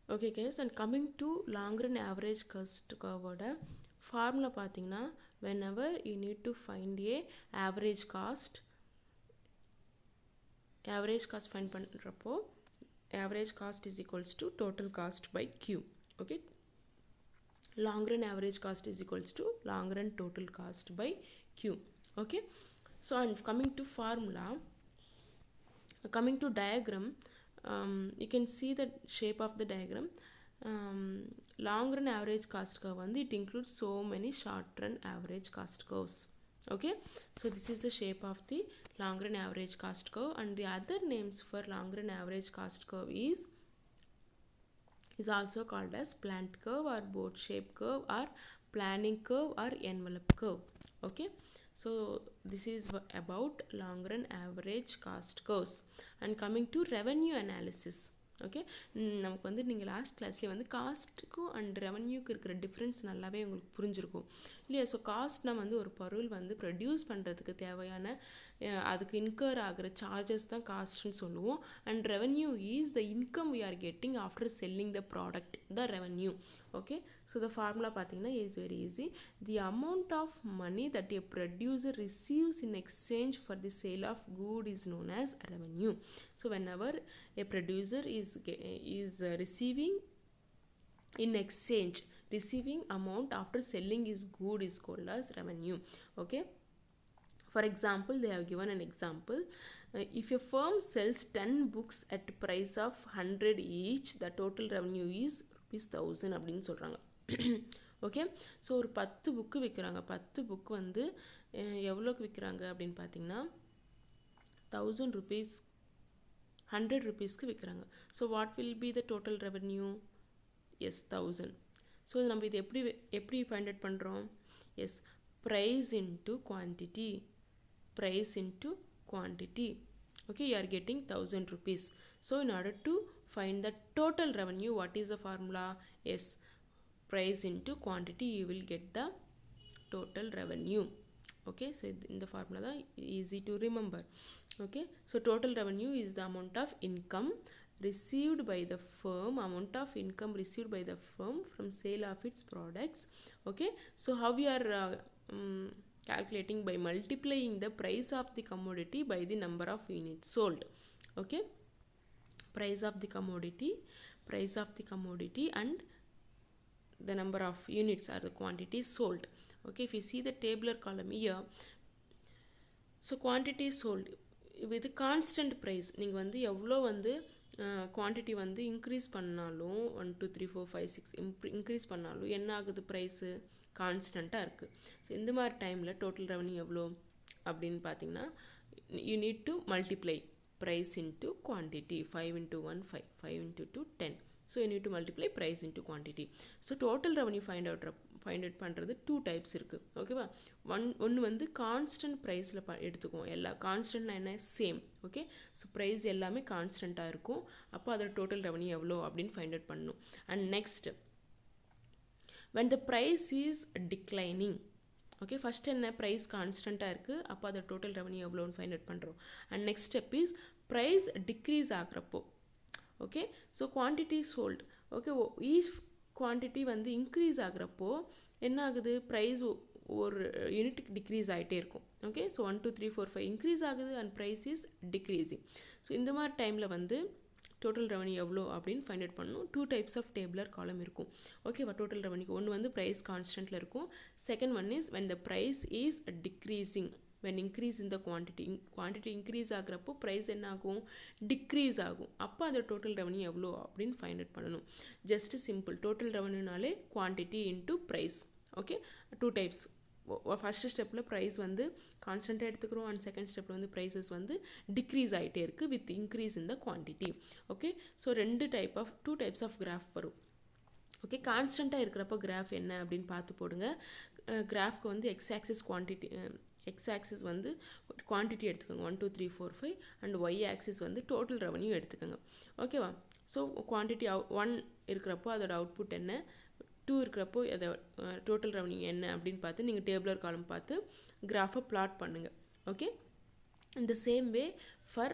Okay guys, and coming to long run average cost curve formula பார்த்தீங்கன்னா whenever you need to find a average cost find பண்ணுறப்போ average cost is equals to total cost by Q. Okay, long run average cost is equals to long run total cost by Q. Okay, so and coming to formula, coming to diagram, you can see the shape of the diagram. Long run average cost curve and it includes so many short run average cost curves. Okay, so this is the shape of the long run average cost curve, and the other names for long run average cost curve is also called as plant curve or boat shape curve or planning curve or envelope curve. Okay, so this is about long run average cost curves. And coming to revenue analysis. Okay, நமக்கு வந்து நீங்கள் last கிளாஸ்லேயே வந்து காஸ்ட்டுக்கும் and ரெவன்யூக்கு இருக்கிற difference நல்லாவே உங்களுக்கு புரிஞ்சிருக்கும் இல்லையா? So காஸ்ட்னா வந்து ஒரு பொருள் வந்து ப்ரொடியூஸ் பண்ணுறதுக்கு தேவையான அதுக்கு இன்கர் ஆகிற சார்ஜஸ் தான் காஸ்ட்னு சொல்லுவோம். And revenue is the income we are getting after selling the product, the revenue. Okay, so the formula பார்த்தீங்கன்னா is very easy. The amount of money that a producer receives in exchange for the sale of good is known as revenue. So whenever a producer is receiving in exchange, receiving amount after selling his good is called as revenue. Okay, for example, they have given an example. If a firm sells 10 books at price of 100 each, the total revenue is ₹1000 அப்படின்னு சொல்கிறாங்க. Okay, so ஒரு 10 book விற்கிறாங்க. 10 book வந்து எவ்வளோக்கு விற்கிறாங்க அப்படின்னு பார்த்தீங்கன்னா ₹1000, 100 rupeesக்கு விற்கிறாங்க. So what will be the total revenue? Yes, 1000. So நம்ம இது எப்படி ஃபைண்ட் அவுட் பண்ணுறோம்? Yes, price into quantity, price into quantity. Okay, you are getting 1000 rupees. So in order to find the total revenue, what is the formula? Yes, price into quantity, you will get the total revenue. Okay, so in the formula easy to remember. Okay, so total revenue is the amount of income received by the firm, amount of income received by the firm from sale of its products. Okay, so how we are calculating? By multiplying the price of the commodity by the number of units sold. Okay, price of the commodity and the number of units or the quantity sold. Okay, if you see the tabular column here, so quantity sold with constant price, நீங்கள் வந்து எவ்வளோ வந்து quantity வந்து increase பண்ணாலும் 1 2 3 4 5 6 increase பண்ணாலும் என்ன ஆகுது? Price கான்ஸ்டண்ட்டாக இருக்குது. ஸோ இந்த மாதிரி டைமில் டோட்டல் ரெவன்யூ எவ்வளோ அப்படின்னு பார்த்தீங்கன்னா, you need to multiply price into quantity. 5 into 1 5, 5 into 2 10. So you need to multiply price into quantity. So total revenue find out பண்ணுறது 2 டைப்ஸ் இருக்குது. ஓகேவா? ஒன்று வந்து கான்ஸ்டன்ட் ப்ரைஸில் எடுத்துக்குவோம். எல்லா கான்ஸ்டன்ட்னா என்ன? சேம். ஓகே, ஸோ ப்ரைஸ் எல்லாமே கான்ஸ்டண்ட்டாக இருக்கும். அப்போ அதோட டோட்டல் ரெவன்யூ எவ்வளோ அப்படின்னு ஃபைண்ட் அவுட் பண்ணணும். And next, when the price is declining. Okay, first என்ன? ப்ரைஸ் கான்ஸ்டண்ட்டாக இருக்குது. அப்போ அதோட டோட்டல் ரெவன்யூ எவ்வளோன்னு ஃபைண்ட் அவுட் பண்ணுறோம். And next step is price decrease ஆகிறப்போ. Okay, so quantity sold. Okay, each quantity வந்து இன்க்ரீஸ் ஆகிறப்போ என்ன ஆகுது? ப்ரைஸ் ஒரு யூனிட்டுக்கு டிக்ரீஸ் ஆகிட்டே இருக்கும். ஓகே, ஸோ 1 2 3 4 5 இன்க்ரீஸ் ஆகுது and price is decreasing. So இந்த மாதிரி டைமில் வந்து டோட்டல் ரெவன்யூ எவ்வளோ அப்படின்னு ஃபைண்ட் அவுட் பண்ணணும். 2 டைப்ஸ் ஆஃப் டேபிளர் காலம் இருக்கும். ஓகேவா? டோட்டல் ரெவன்யூக்கு ஒன்று வந்து ப்ரைஸ் கான்ஸ்டன்ட்டில் இருக்கும். Second one is when the price is decreasing, when increase in the quantity increase ஆகிறப்போ ப்ரைஸ் என்ன ஆகும்? டிக்ரீஸ் ஆகும். அப்போ அந்த டோட்டல் ரெவன்யூ எவ்வளோ அப்படின்னு ஃபைண்ட் அவுட் பண்ணணும். ஜஸ்ட் சிம்பிள், டோட்டல் ரெவன்யூனாலே quantity into price. Okay, 2 types. First ஸ்டெப்பில் ப்ரைஸ் வந்து கான்ஸ்டண்ட்டாக எடுத்துக்கிறோம் அண்ட் செகண்ட் ஸ்டெப்பில் வந்து ப்ரைஸஸ் வந்து டிக்ரீஸ் ஆகிட்டே இருக்குது with increase in the quantity. Okay, so 2 types of graph வரும். ஓகே, கான்ஸ்டண்ட்டாக இருக்கிறப்போ கிராஃப் என்ன அப்படின்னு பார்த்து போடுங்க. கிராஃப்க்கு வந்து எக்ஸ் ஆக்சிஸ் வந்து குவான்டிட்டி எடுத்துக்கோங்க 1 2 3 4 5 அண்ட் ஒய் ஆக்சிஸ் வந்து டோட்டல் ரெவன்யூ எடுத்துக்கோங்க. ஓகேவா? ஸோ குவான்டிட்டி 1 இருக்கிறப்போ அதோட அவுட்புட் என்ன, 2 இருக்கிறப்போ அதை டோட்டல் ரெவன்யூ என்ன அப்படின்னு பார்த்து நீங்கள் டேபிளர் காலம் பார்த்து கிராஃபை பிளாட் பண்ணுங்கள். Okay, In the same way for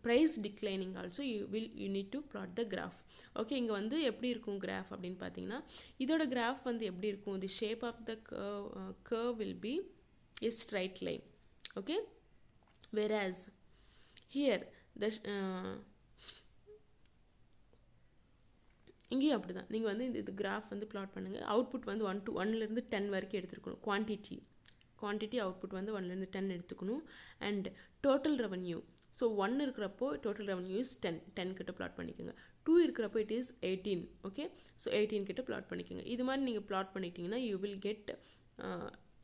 price declining also you need to plot the graph. Okay, இங்கே வந்து எப்படி இருக்கும் graph அப்படின்னு பார்த்தீங்கன்னா இதோட graph வந்து எப்படி இருக்கும், the shape of the curve will be a straight line. Okay, whereas here the இங்கேயும் அப்படி தான் நீங்கள் வந்து இது கிராஃப் வந்து பிளாட் பண்ணுங்கள். அவுட்புட் வந்து 1 to 10 வரைக்கும் எடுத்துருக்கணும். குவான்டிட்டி அவுட்புட் வந்து 1 to 10 எடுத்துக்கணும். அண்ட் டோட்டல் ரெவன்யூ, ஸோ 1 இருக்கிறப்போ டோட்டல் ரெவன்யூ இஸ் 10 கிட்ட பிளாட் பண்ணிக்கோங்க. 2 இருக்கிறப்போ இட் இஸ் 18. ஓகே, ஸோ 18 கிட்ட பிளாட் பண்ணிக்கோங்க. இது மாதிரி நீங்கள் பிளாட் பண்ணிட்டீங்கன்னா you will get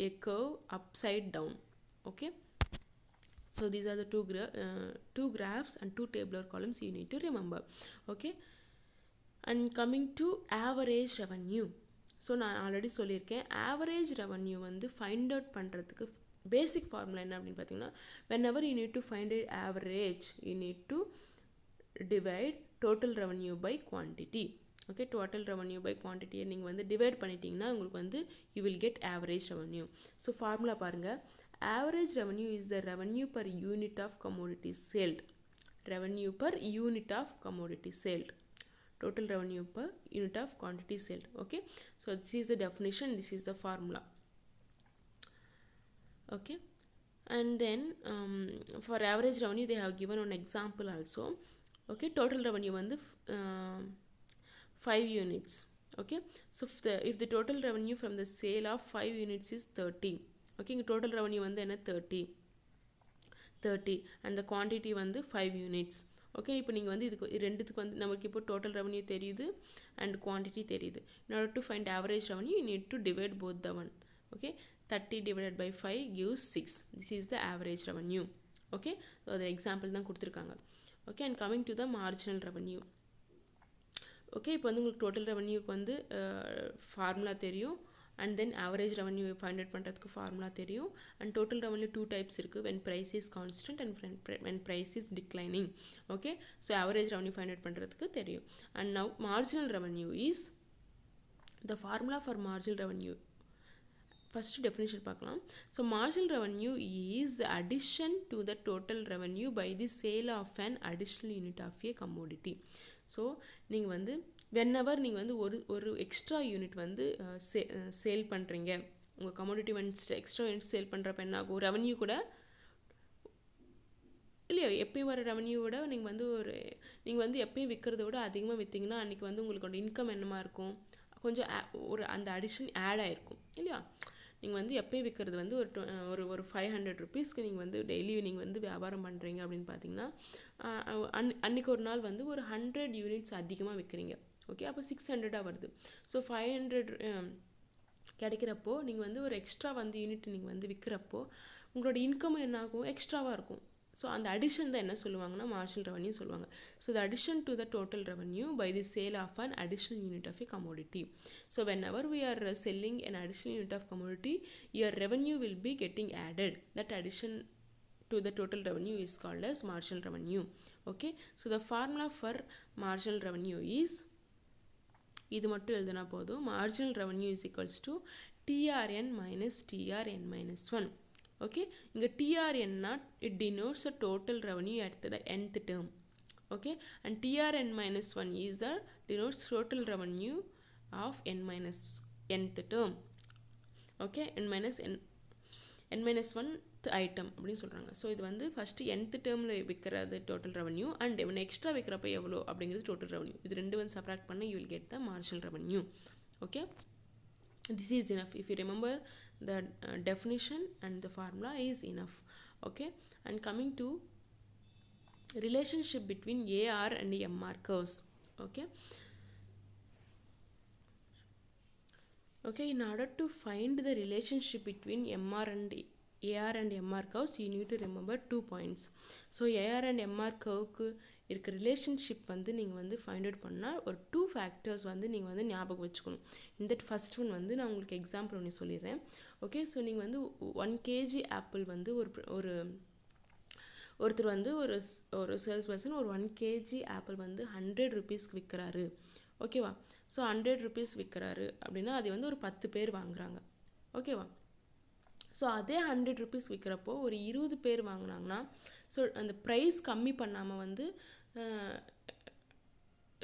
a curve upside down. Okay, so these are the two graphs and 2 tabular columns you need to remember. Okay, and coming to average revenue. So நான் already சொல்லியிருக்கேன், average revenue வந்து find out பண்ணுறதுக்கு பேசிக் formula என்ன அப்படின்னு பார்த்தீங்கன்னா, whenever you need to find an average you need to divide total revenue by quantity. Okay, total revenue by குவான்டிட்டியை நீங்கள் வந்து டிவைட் பண்ணிட்டீங்கன்னா உங்களுக்கு வந்து you will get average revenue. So formula பாருங்கள், average revenue is the revenue per unit of commodity sold. Revenue per unit of commodity sold, total revenue per unit of quantity sold. Okay, so this is the definition, this is the formula. Okay, and then for average revenue they have given an example also. Okay, total revenue வந்து 5 units. Okay, so if the total revenue from the sale of 5 units is 30. Okay, இங்க total revenue வந்து என்ன 30 and the quantity வந்து 5 units. Okay, இப்போ நீங்கள் வந்து இதுக்கு ரெண்டுத்துக்கு வந்து நமக்கு இப்போ டோட்டல் ரெவன்யூ தெரியுது அண்ட் குவான்டிட்டி தெரியுது. In order to find average revenue you need to divide both the one. Okay, 30 divided by 5 gives 6. This is the average revenue. Okay, so அது எக்ஸாம்பிள் தான் கொடுத்துருக்காங்க. Okay, and coming to the marginal revenue. Okay, இப்போ வந்து உங்களுக்கு total ரெவன்யூக்கு வந்து formula தெரியும், and then average revenue find out பண்ணுறதுக்கு formula தெரியும். அண்ட் டோட்டல் ரெவன்யூ 2 types இருக்குது, when price is constant and when price is declining. Okay, so average revenue find out பண்ணுறதுக்கு தெரியும். And now marginal revenue is the formula for marginal revenue. First definition பார்க்கலாம். So marginal revenue is the addition to the total revenue by the sale of an additional unit of a commodity. So நீங்கள் வந்து whenever நீங்கள் வந்து ஒரு extra unit வந்து sale பண்ணுறீங்க, உங்கள் commodity வந்து எக்ஸ்ட்ரா யூனிட் சேல் பண்ணுறப்ப என்ன ஆகும், ரெவன்யூ கூட இல்லையா எப்பயும் வர ரெவன்யூவோட நீங்கள் வந்து எப்பயும் விற்கிறத விட அதிகமாக விற்றீங்கன்னா அன்றைக்கி வந்து உங்களுக்கு இன்கம் என்னமா இருக்கும், கொஞ்சம் அந்த அடிஷன் ஆட் ஆகிருக்கும் இல்லையா. நீங்கள் வந்து எப்பயும் விற்கிறது வந்து ஒரு 500 rupeesக்கு நீங்கள் வந்து டெய்லி நீங்கள் வந்து வியாபாரம் பண்ணுறீங்க அப்படின்னு பார்த்தீங்கன்னா அன்றைக்கி ஒரு நாள் வந்து ஒரு 100 units அதிகமாக விற்கிறீங்க. ஓகே, அப்போ 600 வருது. ஸோ 500 கிடைக்கிறப்போ நீங்கள் வந்து ஒரு எக்ஸ்ட்ரா வந்து யூனிட் நீங்கள் வந்து விற்கிறப்போ உங்களோட இன்கம் என்ன ஆகும், எக்ஸ்ட்ராவாக இருக்கும். ஸோ அந்த அடிஷன் தான் என்ன சொல்லுவாங்கன்னா மார்ஜினல் ரெவன்யூ சொல்லுவாங்க. So the addition to the total revenue by the sale of an additional unit of a commodity. So whenever we are selling an additional unit of commodity, your revenue will be getting added. That addition to the total revenue is called as marginal revenue. Okay, so the formula for marginal revenue is, இது மட்டும் எழுதுனா போதும், marginal revenue is equals to TRN minus TRN minus 1. Okay, இங்கே TRN it denotes the total revenue at the nth term. Okay, and TRN minus 1 is the denotes total revenue of n minus nth term. Okay, n minus 1th item அப்படின்னு சொல்கிறாங்க. So இது வந்து first nth டேர்மில் விற்கிறது total revenue and extra விற்கிறப்ப எவ்வளோ அப்படிங்கிறது total revenue. இது ரெண்டு வந்து சப்ராக்ட் பண்ண you will get the marginal revenue. Okay, this is enough. If you remember the definition and the formula is enough. Okay, and coming to relationship between AR and MR curves. Okay, in order to find the relationship between AR and MR curves, you need to remember 2 points. So AR and MR curve இருக்க relationship வந்து நீங்கள் வந்து find out பண்ணால் ஒரு 2 factors வந்து நீங்கள் வந்து ஞாபகம் வச்சுக்கணும். இந்த ஃபர்ஸ்ட் ஒன் வந்து நான் உங்களுக்கு எக்ஸாம்பிள் ஒன்று சொல்லிடுறேன். ஓகே, ஸோ நீங்கள் வந்து 1 kg ஆப்பிள் வந்து ஒருத்தர் வந்து ஒரு சேல்ஸ் பர்சன் ஒரு 1 kg ஆப்பிள் வந்து 100 rupeesக்கு விற்கிறாரு. ஓகேவா, ஸோ 100 rupees விற்கிறாரு அப்படின்னா அது வந்து ஒரு 10 பேர் வாங்குறாங்க. ஓகேவா, ஸோ அதே 100 ருபீஸ் விற்கிறப்போ ஒரு 20 பேர் வாங்கினாங்கன்னா ஸோ அந்த ப்ரைஸ் கம்மி பண்ணாமல் வந்து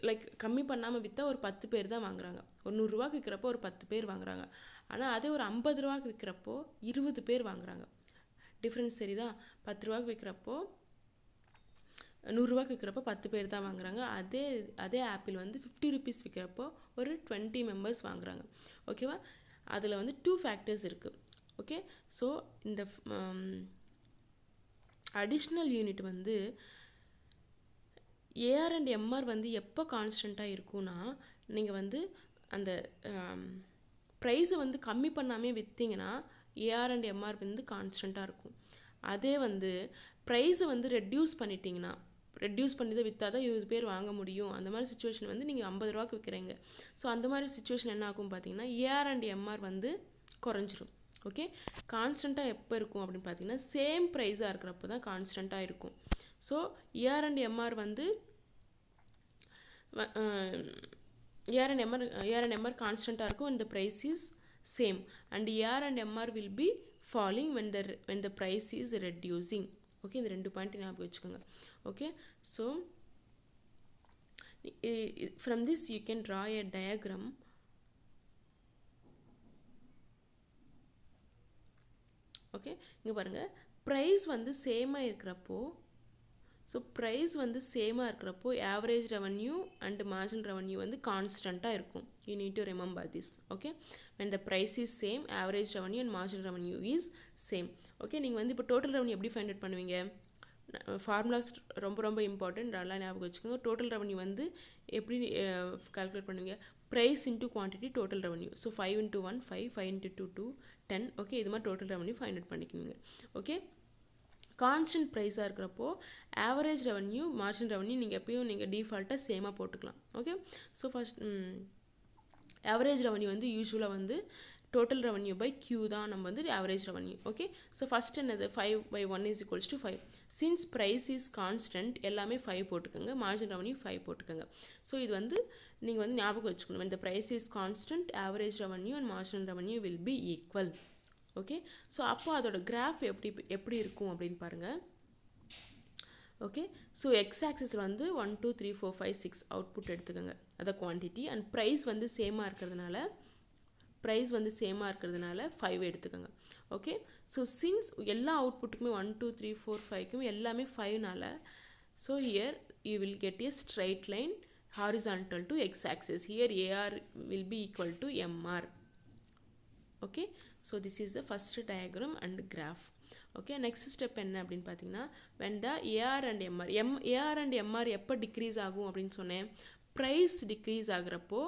லைக் கம்மி பண்ணாமல் விற்றா ஒரு 10 பேர் தான் வாங்குறாங்க. ஒரு 100 ரூபாய்க்கு விற்கிறப்போ ஒரு 10 பேர் வாங்குறாங்க. ஆனால் அதே ஒரு 50 ரூபாய்க்கு விற்கிறப்போ 20 பேர் வாங்குறாங்க. டிஃப்ரென்ஸ் தெரியுதா? 10 ரூபாய்க்கு விற்கிறப்போ 100 ரூபாய்க்கு விற்கிறப்போ 10 பேர் தான் வாங்குறாங்க. அதே ஆப்பிள் வந்து 50 ருபீஸ் விற்கிறப்போ ஒரு 20 மெம்பர்ஸ் வாங்குறாங்க. ஓகேவா? அதில் வந்து 2 ஃபேக்டர்ஸ் இருக்குது. ஓகே, ஸோ இந்த அடிஷ்னல் யூனிட் வந்து ஏஆர் அண்ட் எம்ஆர் வந்து எப்போ கான்ஸ்டண்ட்டாக இருக்கும்னா நீங்கள் வந்து அந்த ப்ரைஸை வந்து கம்மி பண்ணாமே விற்றீங்கன்னா ஏஆர் அண்ட் எம்ஆர் வந்து கான்ஸ்டண்ட்டாக இருக்கும். அதே வந்து ப்ரைஸை வந்து ரெடியூஸ் பண்ணிட்டீங்கன்னா, ரெடியூஸ் பண்ணி தான் விற்றா தான் 20 பேர் வாங்க முடியும். அந்த மாதிரி சுச்சுவேஷன் வந்து நீங்கள் 50 ரூபாய்க்கு விற்கிறீங்க. ஸோ அந்த மாதிரி சுச்சுவேஷன் என்ன ஆகும் பார்த்தீங்கன்னா ஏஆர் அண்ட் எம்ஆர் வந்து குறைஞ்சிரும். ஓகே, கான்ஸ்டண்ட்டாக எப்போ இருக்கும் அப்படின்னு பார்த்தீங்கன்னா சேம் ப்ரைஸாக இருக்கிறப்போ தான் கான்ஸ்டண்ட்டாக இருக்கும். ஸோ ஏஆர் அண்ட் எம்ஆர் வந்து ஏஆர் அண்ட் எம்ஆர் கான்ஸ்டண்ட்டாக இருக்கும் when the price is same, and AR and MR will be falling when the price is reducing. Okay, இந்த 2 பாயிண்ட் ஞாபகம் வச்சுக்கோங்க. Okay, so from this you can draw a diagram. Okay, இங்கே பாருங்கள், price வந்து சேமாக இருக்கிறப்போ, ஸோ ப்ரைஸ் வந்து சேமாக இருக்கிறப்போ average revenue and marginal revenue வந்து கான்ஸ்டண்ட்டாக இருக்கும். You need to remember this. Okay, when the price is same, average revenue and marginal revenue is same. Okay, நீங்கள் வந்து இப்போ டோட்டல் ரெவன்யூ எப்படி ஃபைண்ட் அவுட் பண்ணுவீங்க? ஃபார்முலாஸ் ரொம்ப இம்பார்ட்டன்ட், நல்லா ஞாபகம் வச்சுக்கோங்க. டோட்டல் ரெவன்யூ வந்து எப்படி கால்குலேட் பண்ணுவீங்க? Price into quantity total revenue. So 5 × 1 5, 5 × 2 2, 10. Okay, இது மாதிரி டோட்டல் ரெவன்யூ ஃபைண்ட் அவுட் பண்ணிக்கணுங்க. ஓகே, கான்ஸ்டன்ட் ப்ரைஸாக இருக்கிறப்போ ஆவரேஜ் ரெவன்யூ மார்ஜினல் ரெவன்யூ நீங்கள் டிஃபால்ட்டாக சேமாக போட்டுக்கலாம். Okay, so first average revenue வந்து யூஸ்வலாக வந்து டோட்டல் ரெவன்யூ பை கியூ தான் நம்ம வந்து average revenue. Okay, so first என்னது 5/1 = 5. சின்ஸ் ப்ரைஸ் இஸ் கான்ஸ்டன்ட் எல்லாமே 5 போட்டுக்கோங்க, மார்ஜினல் ரெவன்யூ 5 போட்டுக்கோங்க. ஸோ இது வந்து நீங்கள் வந்து ஞாபகம் வச்சுக்கணும். when the price is constant, average revenue and marginal revenue will be equal. Okay, so அப்போ அதோட கிராஃப் எப்படி இருக்கும் அப்படின்னு பாருங்கள். ஓகே, ஸோ எக்ஸ் ஆக்சிஸில் வந்து 1 2 3 4 5 6 அவுட்புட் எடுத்துக்கோங்க, அதை குவான்டிட்டி. அண்ட் ப்ரைஸ் வந்து சேமாக இருக்கிறதுனால 5 எடுத்துக்கோங்க. ஓகே, ஸோ சின்ஸ் எல்லா அவுட்புட்டுக்குமே 1 2 3 4 5க்கும் எல்லாமே 5னால, so here you will get a straight line horizontal to x axis. Here AR will be equal to MR. Okay, so this is the first diagram and graph. Okay, next step என்ன அப்படின்னு பார்த்தீங்கன்னா when the AR and MR எப்போ decrease ஆகும் அப்படின்னு சொன்னேன்? Price decrease ஆகிறப்போ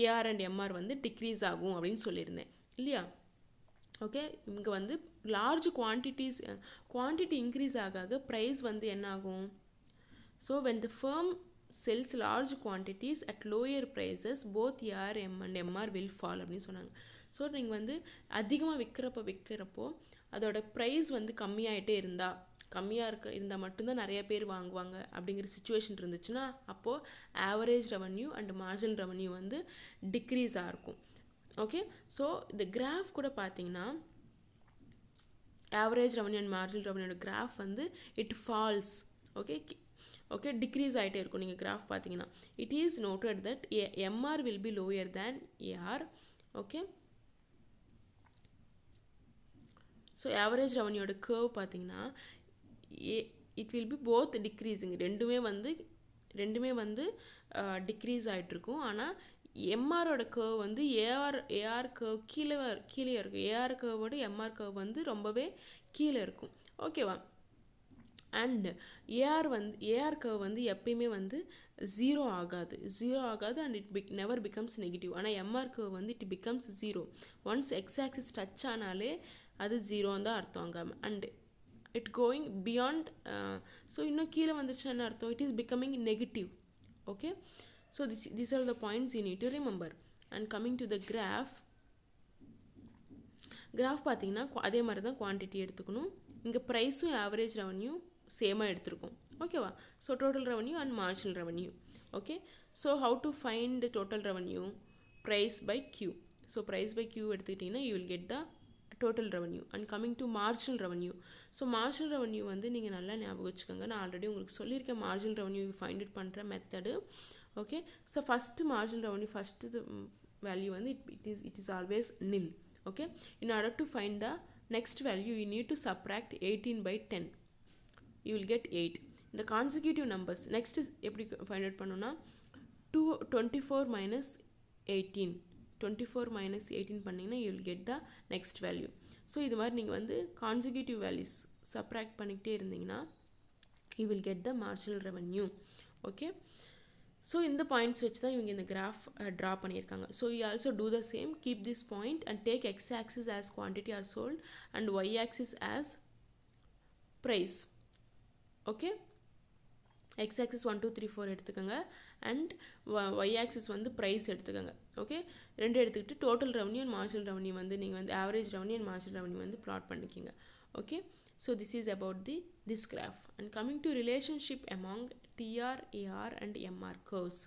AR and MR வந்து decrease ஆகும் அப்படின்னு சொல்லியிருந்தேன் இல்லையா? ஓகே, இங்கே வந்து லார்ஜ் குவான்டிட்டி இன்க்ரீஸ் ஆக ப்ரைஸ் வந்து என்ன ஆகும்? So when the firm sells large quantities at lower prices, both AR and MR will fall அப்படின்னு சொன்னாங்க. ஸோ நீங்கள் வந்து அதிகமாக விற்கிறப்போ அதோட ப்ரைஸ் வந்து கம்மியாக இருந்தால் மட்டும்தான் நிறைய பேர் வாங்குவாங்க அப்படிங்கிற சுச்சுவேஷன் இருந்துச்சுன்னா அப்போது average revenue and marginal revenue வந்து டிக்ரீஸாக இருக்கும். ஓகே, ஸோ இந்த கிராஃப் கூட பார்த்தீங்கன்னா ஆவரேஜ் ரெவன்யூ அண்ட் மார்ஜினல் ரெவன்யூட கிராஃப் வந்து இட் ஃபால்ஸ். ஓகே, டிக்ரீஸ் ஆகிட்டே இருக்கும். நீங்கள் கிராஃப் பார்த்தீங்கன்னா it is noted that MR will be lower than AR. Okay, so average ரெவன்யூட கர்வ் பார்த்தீங்கன்னா it will be both decreasing. ரெண்டுமே வந்து டிக்ரீஸ் ஆகிட்ருக்கும். ஆனால் எம்ஆரோட கர்வ் வந்து ஏஆர் கர்வ் கீழே இருக்கும். ஏஆர் கர்வோட எம்ஆர் கர்வ் வந்து ரொம்பவே கீழே இருக்கும். ஓகேவா? அண்ட் ஏஆர் கர்வ் வந்து எப்பயுமே வந்து ஜீரோ ஆகாது and it never becomes negative. ஆனால் எம்ஆர் கர்வ் வந்து it becomes 0. Once X axis touch ஆனாலே அது 0 தான் அர்த்தம் அங்கே. And it going beyond, so இன்னும் கீழே வந்துச்சுன்னா என்ன அர்த்தம்? It is becoming negative. Okay, so these are the points you need to remember. And coming to the graph பார்த்தீங்கன்னா அதே மாதிரி தான் குவான்டிட்டி எடுத்துக்கணும். இங்கே ப்ரைஸும் ஆவரேஜ் ரெவன்யூ சேமாக எடுத்துருக்கோம். ஓகேவா? So total revenue and marginal revenue. Okay, so how to find total revenue? Price by Q. So price by Q எடுத்துக்கிட்டிங்கன்னா you will get the total revenue. And coming to marginal revenue, so marginal revenue வந்து நீங்கள் நல்லா ஞாபகம் வச்சுக்கோங்க. நான் already உங்களுக்கு சொல்லியிருக்கேன் marginal revenue find it பண்ணுற method. Okay, so first marginal revenue first value வந்து it is always nil. Okay, in order to find the next value you need to subtract 18 by 10. You will get 8. The consecutive numbers next is எப்படி find out பண்ணோம்னா 24 minus 18. 24 minus 18 பண்ணிங்கன்னா you will get the next value. So இது மாதிரி நீங்கள் வந்து consecutive values subtract பண்ணிக்கிட்டே இருந்தீங்கன்னா you will get the marginal revenue. Okay, so இந்த பாயிண்ட்ஸ் வச்சு தான் இவங்க இந்த கிராஃப் ட்ரா பண்ணியிருக்காங்க. So you also do the same, keep this point and take x axis as quantity are sold and y axis as price. Okay, x axis 1 2 3 4 எடுத்துக்கோங்க and y axis வந்து price எடுத்துக்கோங்க. Okay, ரெண்டு எடுத்துக்கிட்டு total revenue and marginal revenue வந்து நீங்கள் வந்து average revenue and marginal revenue வந்து plot பண்ணிக்கிங்க. Okay, so this is about this graph. And coming to relationship among TR, AR and MR curves.